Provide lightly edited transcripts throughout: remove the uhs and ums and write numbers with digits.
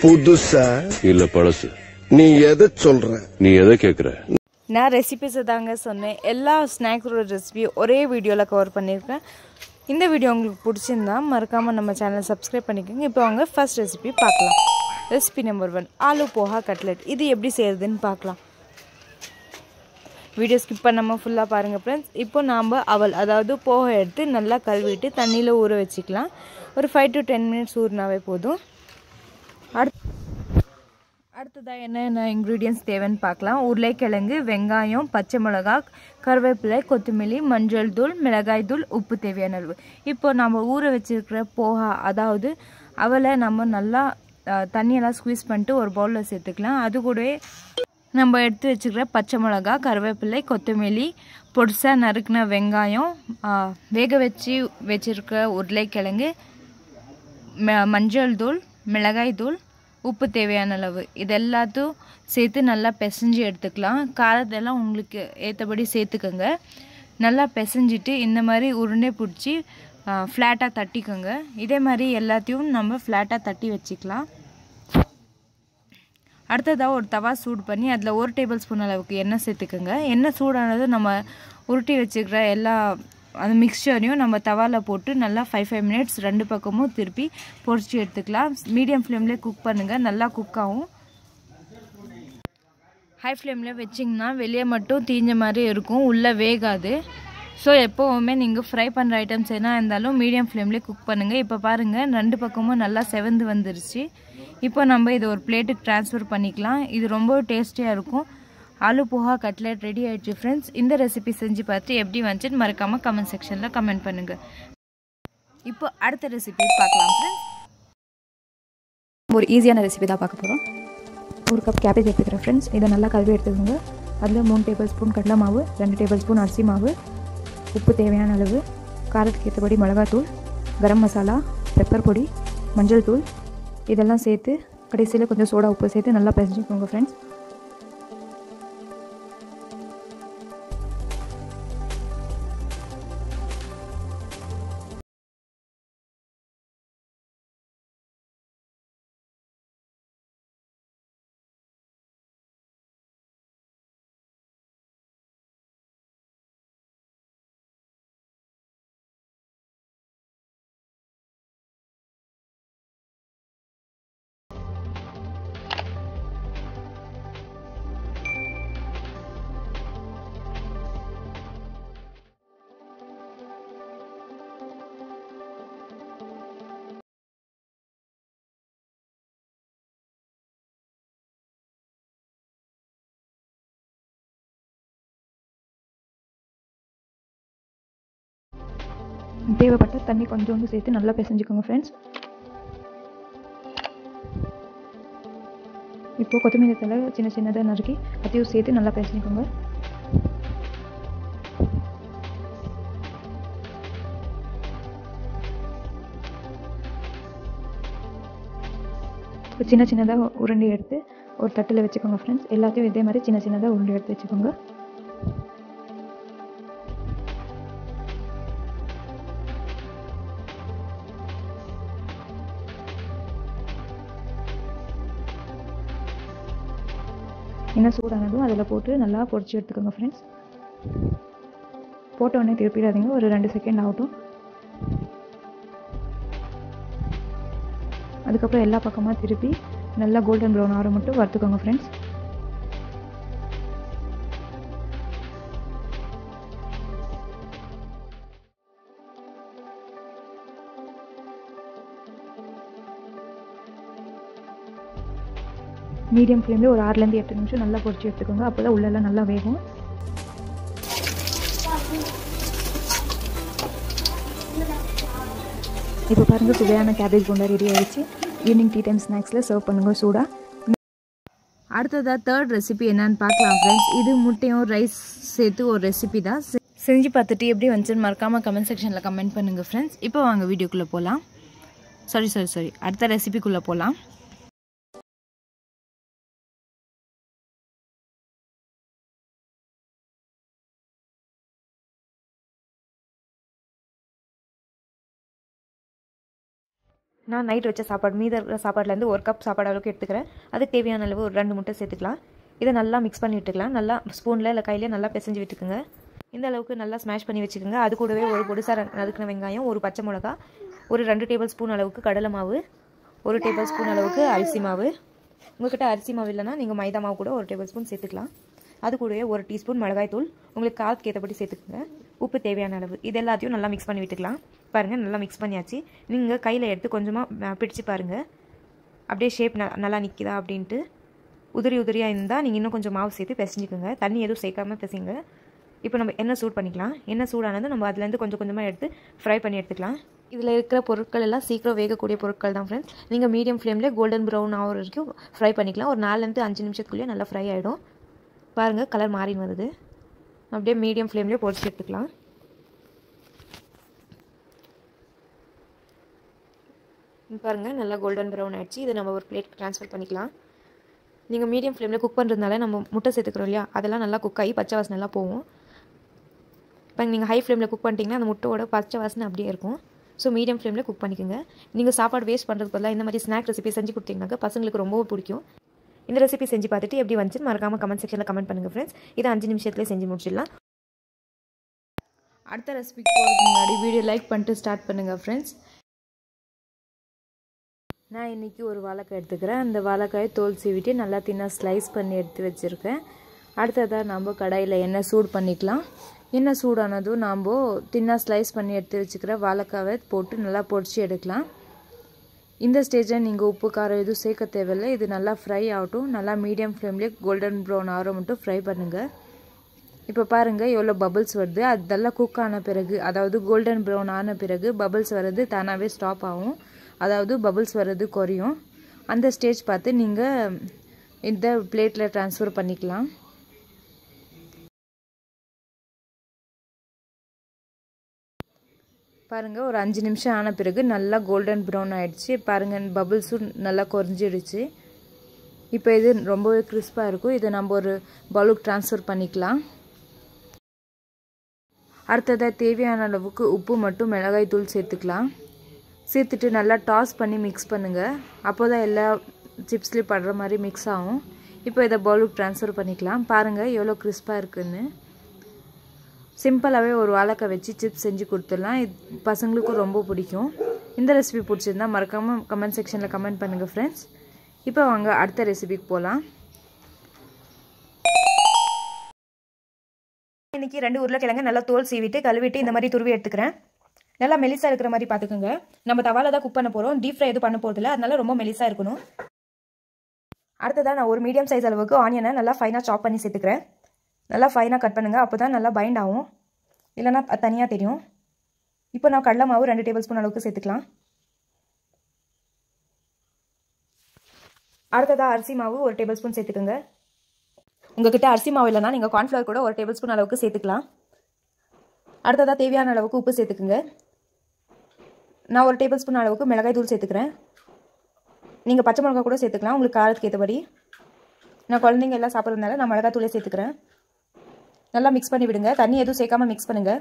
புதுசா இல்ல பழசு. நீ எதை சொல்ற? நீ எதை கேக்குற? நான் ரெசிபிஸ் தாங்க சொன்னேன். எல்லா ஸ்நாக்ஸோட ரெசிபி ஒரே வீடியோவில் கவர் பண்ணியிருக்கேன். இந்த வீடியோ உங்களுக்கு பிடிச்சிருந்தா மறக்காமல் நம்ம சேனலை சப்ஸ்கிரைப் பண்ணிக்கோங்க. இப்போ வாங்க ஃபர்ஸ்ட் ரெசிபி பார்க்கலாம். Recipe number 1, aloo poha cutlet. இது எப்படி செய்யறதுன்னு பார்க்கலாம். வீடியோ ஸ்கிப் பண்ணாமல் ஃபுல்லாக பாருங்கள் ஃப்ரெண்ட்ஸ். இப்போ நாம் அதாவது போஹா எடுத்து நல்லா கழுவிட்டு தண்ணியில் ஊற வச்சுக்கலாம். ஒரு 5 to 10 minutes ஊறினாவே போதும். அடுத்ததாக என்னென்ன இன்க்ரீடியன்ட்ஸ் தேவைன்னு பார்க்கலாம். உருளைக்கிழங்கு, வெங்காயம், பச்சை மிளகா, கருவேப்பிலை, கொத்தமல்லி, மஞ்சள் தூள், மிளகாய் தூள், உப்பு தேவையான அளவு. இப்போ நம்ம ஊற வச்சுருக்கிற போஹா அதாவது அவலை நம்ம நல்லா தண்ணியெல்லாம் ஸ்குவீஸ் பண்ணிட்டு ஒரு பவுலில் சேர்த்துக்கலாம். அது கூடவே நம்ம எடுத்து வச்சுக்கிற பச்சை மிளகா, கருவேப்பிலை, கொத்தமல்லி, பொடிசாக நறுக்கின வெங்காயம், வேக வச்சுருக்க உருளைக்கிழங்கு, மஞ்சள் தூள், மிளகாய் தூள், உப்பு தேவையான அளவு இது எல்லாத்தையும் சேர்த்து நல்லா பிசைஞ்சு எடுத்துக்கலாம். காரத்தெல்லாம் உங்களுக்கு ஏற்றபடி சேர்த்துக்கோங்க. நல்லா பிசைஞ்சிட்டு இந்த மாதிரி உருண்டை பிடிச்சி ஃப்ளாட்டாக தட்டிக்கோங்க. இதே மாதிரி எல்லாத்தையும் நம்ம ஃப்ளாட்டாக தட்டி வச்சுக்கலாம். அடுத்ததாக ஒரு தவா சூடு பண்ணி அதில் 1 டேபிள் ஸ்பூன் அளவுக்கு எண்ணெய் சேர்த்துக்கோங்க. எண்ணெய் சூடானது நம்ம உருட்டி வச்சுக்கிற எல்லா அந்த மிக்சரையும் நம்ம தவாவில் போட்டு நல்லா 5 minutes 2 பக்கமும் திருப்பி பொரிச்சு எடுத்துக்கலாம். மீடியம் ஃப்ளேம்லேயே குக் பண்ணுங்கள். நல்லா குக் ஆகும். ஹை ஃப்ளேமில் வச்சிங்கன்னா வெளியே மட்டும் தீஞ்ச மாதிரி இருக்கும், உள்ளே வேகாது. ஸோ எப்போவுமே நீங்கள் ஃப்ரை பண்ணுற ஐட்டம்ஸ் என்ன இருந்தாலும் மீடியம் ஃப்ளேம்லேயே குக் பண்ணுங்கள். இப்போ பாருங்கள் 2 பக்கமும் நல்லா செவந்து வந்துருச்சு. இப்போ நம்ம இது ஒரு பிளேட்டுக்கு ட்ரான்ஸ்ஃபர் பண்ணிக்கலாம். இது ரொம்ப டேஸ்டியாக இருக்கும். ஆலு போஹா கட்லெட் ரெடி ஆகிடுச்சு ஃப்ரெண்ட்ஸ். இந்த ரெசிபி செஞ்சு பார்த்து எப்படி வந்துச்சுன்னு மறக்காமல் கமெண்ட் செக்ஷனில் கமெண்ட் பண்ணுங்கள். இப்போ அடுத்த ரெசிபி பார்க்கலாம் ஃப்ரெண்ட்ஸ். ஒரு ஈஸியான ரெசிபி தான் பார்க்க போகிறோம். 1 கப் கேபேஜ் எடுத்துக்கிறேன் ஃப்ரெண்ட்ஸ். இதை நல்லா கழுவி எடுத்துக்கோங்க. அதில் 3 டேபிள் ஸ்பூன் கடலை மாவு, 2 டேபிள் ஸ்பூன் அரிசி மாவு, உப்பு தேவையான அளவு, காரத்துக்கு ஏற்றபடி மிளகாத்தூள், கரம் மசாலா, பெப்பர் பொடி, மஞ்சள் தூள் இதெல்லாம் சேர்த்து கடைசியில் கொஞ்சம் சோடா உப்பு சேர்த்து நல்லா பிசைஞ்சுக்கோங்க ஃப்ரெண்ட்ஸ். தேவைப்பட்ட தண்ணி கொஞ்சோண்டு சேர்த்து நல்லா பிசைஞ்சுக்கோங்க ஃப்ரெண்ட்ஸ். இப்போது கொத்தமல்லி தழை சின்ன சின்னதாக நறுக்கி அதையும் சேர்த்து நல்லா பிசைஞ்சுக்கோங்க. இப்போ சின்ன சின்னதாக உருண்டை எடுத்து ஒரு தட்டில் வச்சுக்கோங்க ஃப்ரெண்ட்ஸ். எல்லாத்தையும் இதே மாதிரி சின்ன சின்னதாக உருண்டை எடுத்து வச்சுக்கோங்க. என்ன சூடானதும் அதில் போட்டு நல்லா பொரிச்சு எடுத்துக்கோங்க ஃப்ரெண்ட்ஸ். போட்ட உடனே திருப்பிடாதீங்க, ஒரு 2 செகண்ட் ஆகட்டும். அதுக்கப்புறம் எல்லா பக்கமாக திருப்பி நல்லா கோல்டன் ப்ரௌன் ஆற மட்டும் வறுத்துக்கோங்க ஃப்ரெண்ட்ஸ். மீடியம் ஃப்ளேமில் ஒரு 6 to 8 நிமிஷம் நல்லா பொரிச்சு எடுத்துக்கோங்க. அப்போ தான் உள்ளெல்லாம் நல்லா வேகும். இப்போ பாருங்கள் சுவையான கேபேஜ் போண்டா ரெடி ஆகிடுச்சு. ஈவினிங் டீ டைம் ஸ்நாக்ஸில் சர்வ் பண்ணுங்கள் சூடாக. அடுத்ததாக 3rd ரெசிபி என்னன்னு பார்க்கலாம் ஃப்ரெண்ட்ஸ். இது முட்டையும் ரைஸ் சேர்த்து ஒரு ரெசிபி தான். செஞ்சு பார்த்துட்டு எப்படி வந்துச்சுன்னு மறக்காமல் கமெண்ட் செக்ஷனில் கமெண்ட் பண்ணுங்கள் ஃப்ரெண்ட்ஸ். இப்போ வாங்க வீடியோக்குள்ளே போகலாம். சாரி அடுத்த ரெசிபிக்குள்ளே போகலாம். நான் நைட் வச்ச சாப்பாடு மீத இருக்கிற சாப்பாடுலேருந்து 1 கப் சாப்பாடு அளவுக்கு எடுத்துக்கிறேன். அதுக்கு தேவையான அளவு ஒரு 2 முட்டை சேர்த்துக்கலாம். இதை நல்லா மிக்ஸ் பண்ணி விட்டுக்கலாம். நல்லா ஸ்பூனில் இல்லை கையிலே நல்லா பிசைஞ்சு விட்டுக்குங்க. இந்த அளவுக்கு நல்லா ஸ்மாஷ் பண்ணி வச்சுக்கோங்க. அது கூடவே ஒரு பொடிசாக நறுக்கின வெங்காயம், ஒரு பச்சை மிளகா, ஒரு 2 டேபிள் ஸ்பூன் அளவுக்கு கடலை மாவு, 1 டேபிள் ஸ்பூன் அளவுக்கு அரிசி மாவு. உங்கள்கிட்ட அரிசி மாவு இல்லைன்னா நீங்கள் மைதா மாவு கூட 1 டேபிள் ஸ்பூன் சேர்த்துக்கலாம். அது கூடவே 1 டீஸ்பூன் மிளகாய் தூள், உங்களுக்கு காரத்துக்கு ஏற்றபடி சேர்த்துக்குங்க. உப்பு தேவையான அளவு. இது எல்லாத்தையும் நல்லா மிக்ஸ் பண்ணி விட்டுக்கலாம். பாருங்கள், நல்லா மிக்ஸ் பண்ணியாச்சு. நீங்கள் கையில் எடுத்து கொஞ்சமாக பிடிச்சி பாருங்கள், அப்படியே ஷேப் நல்லா நிற்கிதா அப்படின்ட்டு. உதிரியாக இருந்தால் நீங்கள் இன்னும் கொஞ்சம் மாவு சேர்த்து பிசைஞ்சிக்கோங்க. தண்ணி எதுவும் சேர்க்காமல் பிசைங்க. இப்போ நம்ம எண்ணெய் சூட் பண்ணிக்கலாம். எண்ணெய் சூடானது நம்ம அதுலேருந்து கொஞ்சமாக எடுத்து ஃப்ரை பண்ணி எடுத்துக்கலாம். இதில் இருக்கிற பொருட்கள் எல்லாம் சீக்கிரம் வேகக்கூடிய பொருட்கள் தான் ஃப்ரெண்ட்ஸ். நீங்கள் மீடியம் ஃப்ளேமில் கோல்டன் ப்ரௌன் ஆகிற வரைக்கும் ஃப்ரை பண்ணிக்கலாம். ஒரு 4 to 5 நிமிஷத்துக்குள்ளேயே நல்லா ஃப்ரை ஆகிடும். பாருங்கள், கலர் மாறின்னு வருது. அப்படியே மீடியம் ஃப்ளேம்லேயே பொரிச்சு எடுத்துக்கலாம். பாருங்கள், நல்லா கோல்டன் ப்ரௌன் ஆகிடுச்சு. இதை நம்ம ஒரு பிளேட் ட்ரான்ஸ்ஃபர் பண்ணிக்கலாம். நீங்கள் மீடியம் ஃப்ளேமில் குக் பண்ணுறதுனால நம்ம முட்டை சேர்த்துக்கிறோம் இல்லையா, அதெல்லாம் நல்லா குக் ஆகி பச்சை வாசனை நல்லா போகும். இப்போ நீங்கள் ஹை ஃப்ளேமில் குக் பண்ணிட்டீங்கன்னா அந்த முட்டையோட பச்சை வாசனை அப்படியே இருக்கும். ஸோ மீடியம் ஃப்ளேமில் குக் பண்ணிக்கோங்க. நீங்கள் சாப்பாடு வேஸ்ட் பண்ணுறது பதிலாக இந்த மாதிரி ஸ்நாக் ரெசிபி செஞ்சு கொடுத்தீங்கன்னாக்கா பசங்களுக்கு ரொம்பவும் பிடிக்கும். இந்த ரெசிபி செஞ்சு பார்த்துட்டு எப்படி வந்துச்சுன்னு மறக்காமல் கமெண்ட் செக்ஷனில் கமெண்ட் பண்ணுங்கள் ஃப்ரெண்ட்ஸ். இதை 5 நிமிஷத்துலேயே செஞ்சு முடிச்சிடலாம். அடுத்த ரெசிபிக்கு போகிறதுக்கு முன்னாடி வீடியோ லைக் பண்ணிட்டு ஸ்டார்ட் பண்ணுங்கள் ஃப்ரெண்ட்ஸ். நான் இன்றைக்கி ஒரு வாழைக்காய் எடுத்துக்கிறேன். அந்த வாழைக்காயை தோல் சீவிட்டு நல்லா தின்னாக ஸ்லைஸ் பண்ணி எடுத்து வச்சுருக்கேன். அடுத்ததாக நம்ம கடாயில் எண்ணெய் சூடு பண்ணிக்கலாம். எண்ணெய் சூடானதும் நாம் தின்னாக ஸ்லைஸ் பண்ணி எடுத்து வச்சுக்கிற வாழைக்காவை போட்டு நல்லா பொரிச்சு எடுக்கலாம். இந்த ஸ்டேஜில் நீங்கள் உப்பு காரம் எதுவும் சேர்க்க தேவையில்லை. இது நல்லா ஃப்ரை ஆகட்டும். நல்லா மீடியம் ஃப்ளேம்லேயே கோல்டன் ப்ரௌன் ஆகிற மட்டும் ஃப்ரை பண்ணுங்கள். இப்போ பாருங்கள் எவ்வளோ பபிள்ஸ் வருது. அதெல்லாம் குக் ஆன பிறகு, அதாவது கோல்டன் ப்ரௌன் ஆன பிறகு பபிள்ஸ் வர்றது தானாகவே ஸ்டாப் ஆகும். அதாவது பபிள்ஸ் வர்றது குறையும். அந்த ஸ்டேஜ் பார்த்து நீங்கள் இந்த பிளேட்டில் ட்ரான்ஸ்ஃபர் பண்ணிக்கலாம். பாருங்கள், ஒரு 5 நிமிஷம் ஆன பிறகு நல்லா கோல்டன் ப்ரௌன் ஆகிடுச்சு. பாருங்கள், பபிள்ஸும் நல்லா குறைஞ்சிடுச்சு. இப்போ இது ரொம்பவே கிறிஸ்பாக இருக்கும். இதை நம்ம ஒரு பவுலுக்கு ட்ரான்ஸ்ஃபர் பண்ணிக்கலாம். அடுத்ததாக தேவையான அளவுக்கு உப்பு மட்டும் மிளகாய் தூள் சேர்த்துக்கலாம். சேர்த்துட்டு நல்லா டாஸ் பண்ணி மிக்ஸ் பண்ணுங்கள். அப்போ தான் எல்லா சிப்ஸ்லேயும் படுற மாதிரி மிக்ஸ் ஆகும். இப்போ இதை பவுலுக்கு ட்ரான்ஸ்ஃபர் பண்ணிக்கலாம். பாருங்கள் எவ்வளோ கிறிஸ்பாக இருக்குன்னு. சிம்பிளாகவே ஒரு வாழைக்காய் வச்சு சிப்ஸ் செஞ்சு கொடுத்துடலாம். இது பசங்களுக்கும் ரொம்ப பிடிக்கும். இந்த ரெசிபி பிடிச்சிருந்தா மறக்காமல் கமெண்ட் செக்ஷனில் கமெண்ட் பண்ணுங்கள் ஃப்ரெண்ட்ஸ். இப்போ வாங்க அடுத்த ரெசிபிக்கு போகலாம். இன்றைக்கி 2 உருளைக்கிழங்கு நல்லா தோல் சீவிட்டு கழுவிட்டு இந்த மாதிரி துருவி எடுத்துக்கிறேன். நல்லா மெலிசாக இருக்கிற மாதிரி பார்த்துக்கோங்க. நம்ம தவால தான் குக் பண்ண போகிறோம். டீப் ஃப்ரை எதுவும் பண்ண போகிறதில்ல. அதனால ரொம்ப மெலிசாக இருக்கணும். அடுத்ததாக நான் ஒரு மீடியம் சைஸ் அளவுக்கு ஆனியனை நல்லா ஃபைனாக சாப் பண்ணி சேர்த்துக்கிறேன். நல்லா ஃபைனாக கட் பண்ணுங்கள். அப்போ தான் நல்லா பைண்ட் ஆகும், இல்லைனா தனியாக தெரியும். இப்போ நான் கடலை மாவு 2 டேபிள் ஸ்பூன் அளவுக்கு சேர்த்துக்கலாம். அடுத்ததாக அரிசி மாவு 1 டேபிள் ஸ்பூன் சேர்த்துக்கோங்க. உங்ககிட்ட அரிசி மாவு இல்லைனா நீங்கள் கார்ன்ஃப்ளவர் கூட 1 டேபிள் ஸ்பூன் அளவுக்கு சேர்த்துக்கலாம். அடுத்ததாக தேவையான அளவுக்கு உப்பு சேர்த்துக்குங்க. நான் 1 டேபிள் ஸ்பூன் அளவுக்கு மிளகாய் தூள் சேர்த்துக்கிறேன். நீங்கள் பச்சை மிளகாய் கூட சேர்த்துக்கலாம், உங்களுக்கு காரத்துக்கு ஏற்றபடி. நான் குழந்தைங்க எல்லாம் சாப்பிட்றதுனால நான் மிளகாய் தூளே சேர்த்துக்கிறேன். நல்லா மிக்ஸ் பண்ணி விடுங்க. தண்ணி எதுவும் சேர்க்காமல் மிக்ஸ் பண்ணுங்கள்.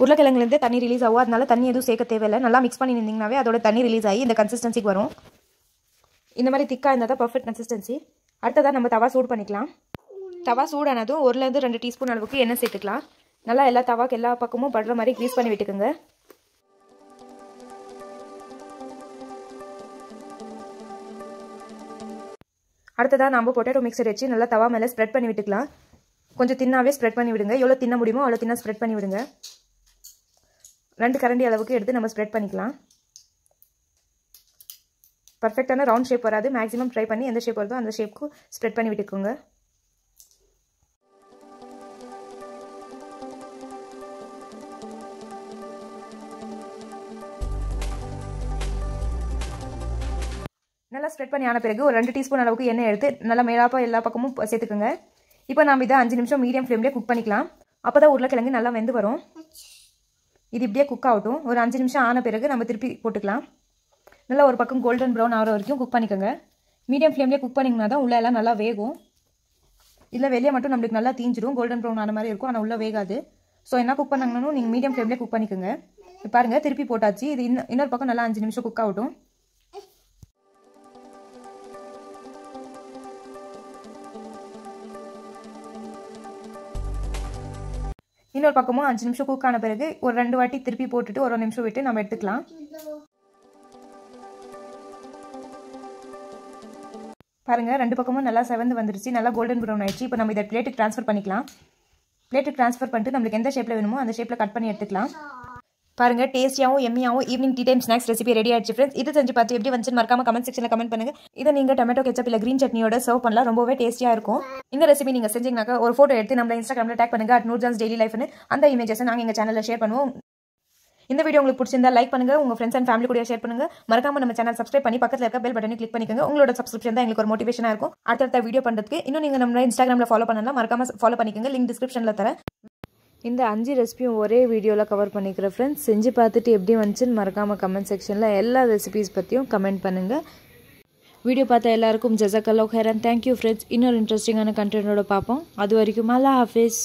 உருளைக்கிழங்குலேருந்தே தண்ணி ரிலீஸ் ஆகும். அதனால தண்ணி எதுவும் சேர்க்க தேவையில்லை. நல்லா மிக்ஸ் பண்ணி நின்றீங்கனாவே அதோட தண்ணி ரிலீஸ் ஆகி இந்த கன்சிஸ்டன்சிக்கு வரும். இந்த மாதிரி திக்காக இருந்தால் தான் பர்ஃபெக்ட் கன்சிஸ்டன்சி. அடுத்ததாக நம்ம தவா சூடு பண்ணிக்கலாம். தவா சூடானதும் 1 to 2 டீஸ்பூன் அளவுக்கு எண்ணெய் சேர்த்துக்கலாம். நல்லா எல்லா தவாக்கு எல்லா பக்கமும் படுற மாதிரி க்ரீஸ் பண்ணி விட்டுக்குங்க. அடுத்ததாக நம்ம பொட்டேட்டோ மிக்சர் வச்சு நல்லா தவா மேலே ஸ்ப்ரெட் பண்ணி விட்டுக்கலாம். கொஞ்சம் தின்னாவே ஸ்ப்ரெட் பண்ணி விடுங்க. எவ்வளோ தின்ன முடியுமோ அவ்வளோ தின்னா ஸ்ப்ரெட் பண்ணி விடுங்க. 2 கரண்டி அளவுக்கு எடுத்து நம்ம ஸ்ப்ரெட் பண்ணிக்கலாம். பர்ஃபெக்டான ரவுண்ட் ஷேப் வராது. மேக்ஸிமம் ட்ரை பண்ணி எந்த ஷேப் வருதோ அந்த ஷேப்புக்கு ஸ்ப்ரெட் பண்ணி விட்டுக்கோங்க. நல்லா ஸ்ப்ரெட் பண்ணி ஆன பிறகு ஒரு 2 டீஸ்பூன் அளவுக்கு எண்ணெய் எடுத்து நல்லா மேலாப்பா எல்லா பக்கமும் சேர்த்துக்கோங்க. இப்போ நம்ம இதை 5 நிமிஷம் மீடியம் ஃப்ளேம்லேயே குக் பண்ணிக்கலாம். அப்போ தான் உருளைக்கிழங்கு நல்லா வெந்து வரும். இது இப்படியே குக் ஆகட்டும். ஒரு 5 நிமிஷம் ஆன பிறகு நம்ம திருப்பி போட்டுக்கலாம். நல்லா ஒரு பக்கம் கோல்டன் ப்ரௌன் ஆகிற வரைக்கும் குக் பண்ணிக்கோங்க. மீடியம் ஃப்ளேம்லேயே குக் பண்ணிங்கன்னா தான் உள்ளே எல்லாம் நல்லா வேகும். இல்லை வெளியே மட்டும் நம்மளுக்கு நல்லா தீஞ்சிடும். கோல்டன் ப்ரௌன் ஆன மாதிரி இருக்கும், ஆனால் உள்ளே வேகாது. ஸோ என்ன குக் பண்ணாங்கன்னு நீங்கள் மீடியம் ஃப்ளேம்லேயே குக் பண்ணிக்கோங்க. பாருங்கள் திருப்பி போட்டாச்சு. இது இன்னொரு பக்கம் நல்லா 5 நிமிஷம் குக் ஆகட்டும். இன்னொரு பக்கமும் 5 நிமிஷம் குக் ஆன பிறகு ஒரு 2 வாட்டி திருப்பி போட்டுட்டு ஒரு நிமிஷம் விட்டு நம்ம எடுத்துக்கலாம். பாருங்க 2 பக்கமும் நல்லா செவந்து வந்துருச்சு, நல்லா கோல்டன் ப்ரௌன் ஆயிடுச்சு. இப்போ நம்ம இதை பிளேட்டுக்கு ட்ரான்ஸ்ஃபர் பண்ணிக்கலாம். பிளேட்டுக்கு ட்ரான்ஸ்ஃபர் பண்ணிட்டு நம்மளுக்கு எந்த ஷேப்பில் வேணுமோ அந்த ஷேப்பில் கட் பண்ணி எடுத்துக்கலாம். பாருங்க டேஸ்டியாகவும் எம்மியாகவும் evening tea time snacks recipe ready ஆயிடுச்சு ஃப்ரெண்ட்ஸ். இது செஞ்சு பார்த்து எப்படி வந்துச்சு மறக்காம கமெண்ட் செக்ஷனில் கமெண்ட் பண்ணுங்க. இதை நீங்கள் டொமேட்டோ கெச்சப் இல்லை கிரீன் சட்னியோட சர்வ் பண்ணலாம், ரொம்பவே டேஸ்டியாக இருக்கும். இந்த ரெசிபி நீங்கள் செஞ்சீங்கன்னாக்கா ஒரு ஃபோட்டோ எடுத்து நம்ம இன்ஸ்டாகிராமில் டேக் பண்ணுங்க @Noorjahan's Daily Lifeன்னு. அந்த இமேஜஸை நாங்கள் எங்கள் சேனலில் ஷேர் பண்ணுவோம். இந்த வீடியோ உங்களுக்கு பிடிச்சிருந்தா லைக் பண்ணுங்க, உங்க ஃப்ரெண்ட்ஸ் அண்ட் ஃபேமிலி கூட ஷேர் பண்ணுங்க. மறக்காம நம்ம சேனல் சப்ஸ்கிரைப் பண்ணி பக்கத்துல இருக்க பெல் பட்டனை கிளிக் பண்ணிக்கோங்க. உங்களோட சப்ஸ்கிரிப்ஷன் தான் எங்களுக்கு ஒரு மோட்டிவேஷனா இருக்கும் அடுத்த வீடியோ பண்றதுக்கு. இன்னும் நீங்க நம்ம இன்ஸ்டாகிராம்ல ஃபாலோ பண்ணலாம், மறக்காம ஃபாலோ பண்ணிக்கோங்க, லிங்க் டிஸ்கிரிப்ஷன்ல தரேன். இந்த 5 ரெசிபியும் ஒரே வீடியோவில் கவர் பண்ணிக்கிறேன் ஃப்ரெண்ட்ஸ். செஞ்சு பார்த்துட்டு எப்படி வந்துச்சுன்னு மறக்காமல் கமெண்ட் செக்ஷனில் எல்லா ரெசிபிஸ் பற்றியும் கமெண்ட் பண்ணுங்கள். வீடியோ பார்த்த எல்லாருக்கும் ஜஸாக்கல்லாஹு ஹைரன். Thank you friends. இன்னொரு இன்ட்ரெஸ்டிங்கான கண்டென்ட்டோட பார்ப்போம். அது வரைக்கும் அல்லாஹ் ஹாஃபிஸ்.